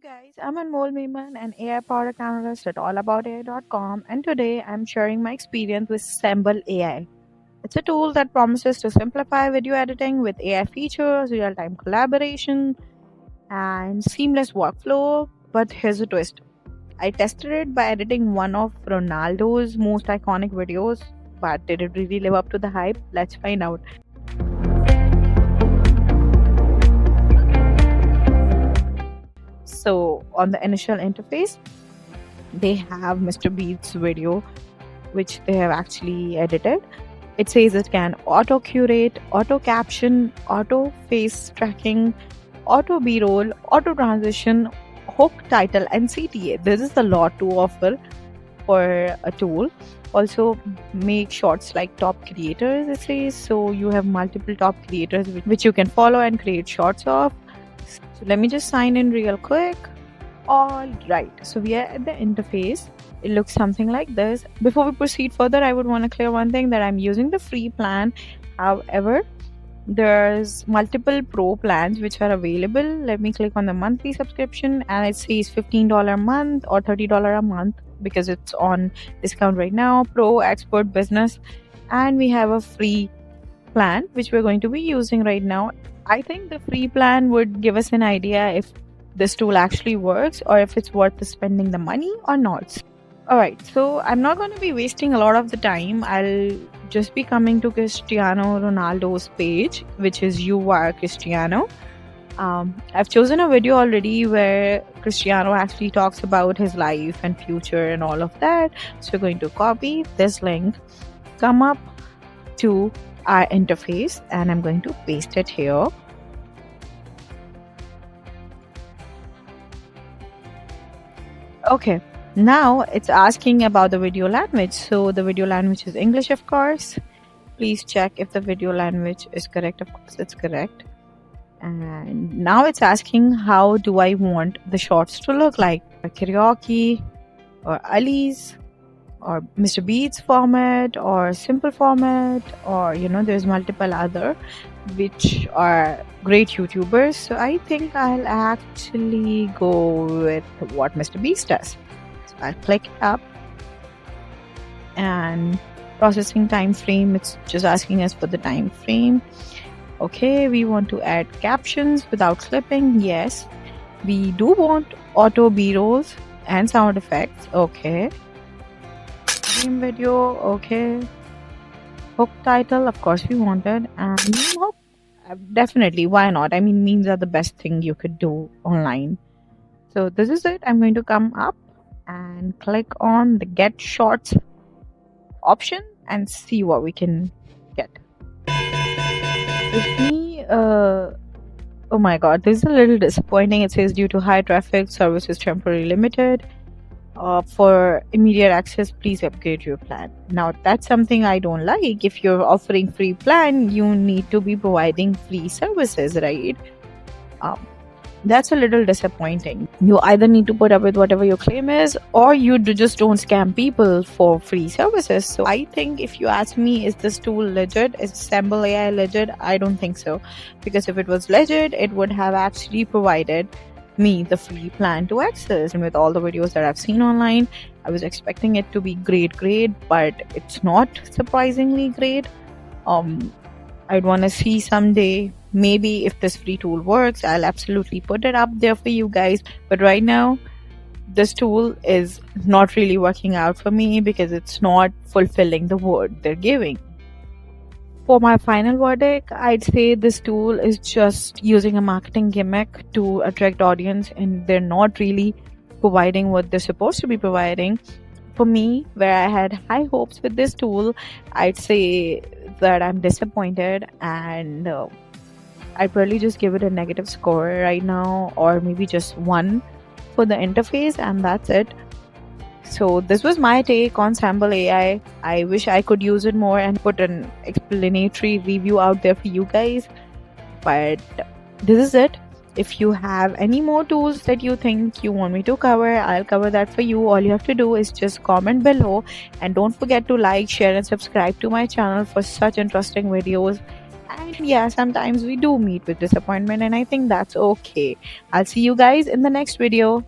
guys, I'm Anmol Meeman, an AI product analyst at allaboutai.com, and today I'm sharing my experience with Ssemble AI. It's a tool that promises to simplify video editing with AI features, real-time collaboration, and seamless workflow. But here's a twist. I tested it by editing one of Ronaldo's most iconic videos, but did it really live up to the hype? Let's find out. So on the initial interface, they have Mr. Beast's video, which they have actually edited. It says it can auto curate, auto caption, auto face tracking, auto b-roll, auto transition, hook title, and CTA. This is a lot to offer for a tool. Also make shorts like top creators, it says. So you have multiple top creators which you can follow and create shorts of. So let me just sign in real quick. All right, so we are at the interface. It looks something like this. Before we proceed further, I would want to clear one thing, that I'm using the free plan. However, there's multiple pro plans which are available. Let me click on the monthly subscription, and it says $15 a month or $30 a month because it's on discount right now. Pro, expert, business, and we have a free plan which we're going to be using right now. I think the free plan would give us an idea if this tool actually works or if it's worth spending the money or not. Alright, so I'm not going to be wasting a lot of the time. I'll just be coming to Cristiano Ronaldo's page, which is Cristiano. I've chosen a video already where Cristiano actually talks about his life and future and all of that. So we're going to copy this link, come up to our interface, and I'm going to paste it here. Okay, now it's asking about the video language. So the video language is English, of course. Please check if the video language is correct. Of course it's correct. And now it's asking, how do I want the shorts to look like? A karaoke or Ali's or Mr. Beats format or simple format, or there's multiple other which are great YouTubers. So I think I'll actually go with what Mr. Beast does. So I'll click up, and processing time frame, it's just asking us for the time frame. Okay, we want to add captions without clipping. Yes, we do want auto b-rolls and sound effects. Okay, game video. Okay, hook title, of course we wanted, and hook, definitely, why not? I mean, memes are the best thing you could do online. So this is it. I'm going to come up and click on the get shorts option and see what we can get. With me, oh my god, this is a little disappointing. It says due to high traffic, service is temporarily limited. For immediate access, please upgrade your plan. Now that's something I don't like. If you're offering free plan, you need to be providing free services, right? That's a little disappointing. You either need to put up with whatever your claim is, or you just don't scam people for free services. So I think, if you ask me, is this tool legit? Is Ssemble AI legit? I don't think so, because if it was legit, it would have actually provided me the free plan to access. And with all the videos that I've seen online, I was expecting it to be great, but it's not surprisingly great. I'd want to see someday, maybe if this free tool works, I'll absolutely put it up there for you guys. But right now, this tool is not really working out for me because it's not fulfilling the word they're giving. For my final verdict, I'd say this tool is just using a marketing gimmick to attract audience, and they're not really providing what they're supposed to be providing. For me, where I had high hopes with this tool, I'd say that I'm disappointed, and I'd probably just give it a negative score right now, or maybe just 1 for the interface, and that's it. So this was my take on Ssemble AI. I wish I could use it more and put an explanatory review out there for you guys, but this is it. If you have any more tools that you think you want me to cover, I'll cover that for you. All you have to do is just comment below, and don't forget to like, share and subscribe to my channel for such interesting videos. And yeah, sometimes we do meet with disappointment, and I think that's okay. I'll see you guys in the next video.